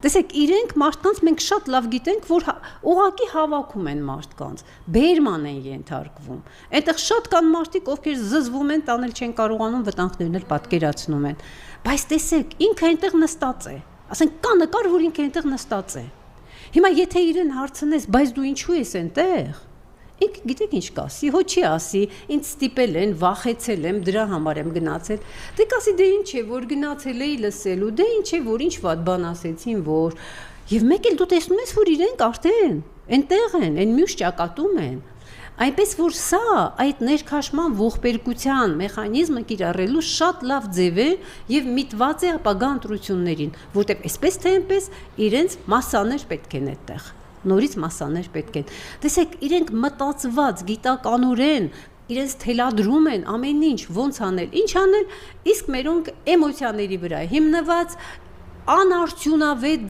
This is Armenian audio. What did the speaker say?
Տեսեք, իրենք մարդկանց մենք շատ լավ գիտենք, որ ուղղակի հավաքում են մարդկանց, բերման են ենթարկվում։ Այնտեղ շատ կան մարդիկ, ովքեր զզվում են, տանել չեն կարողանում, վտանգներն էլ պատկերացնում են։ Բայց տեսեք, ինքը այնտեղ նստած է։ Ասենք կա նկար, որ ինքը այնտեղ նստած է։ Հիմա եթե իրեն հարցնես, բայց դու ինչու ես այնտեղ։ Ինքը գիտեք ինչ կասի, հո չի ասի, ինձ ստիպել են, վախեցել եմ, դրա համար եմ գնացել։ Դե կասի, դե ինչ է, որ գնացել էի լսելու, դե ինչ է, որ ինչ վատ բան ասեցին, որ։ Եվ մեկ էլ դու տեսնում ես, որ իրենք արդեն այնտեղ են, այն մյուս ճակատում են։ Այնպես որ սա այդ ներքաշման ողբերգության մեխանիզմը կիրառելու շատ լավ ձև է եւ միտված է ապագա ընտրություններին, որտեղ այսպես թե այնպես իրենց մասաներ պետք են այդտեղ։ Նորից մասաներ պետք են։ Տեսեք, իրենք մտածված, գիտականորեն իրենց թելադրում են ամեն ինչ, ոնց անել, ինչ անել, իսկ մերոնք էմոցիաների վրա հիմնված անարդյունավետ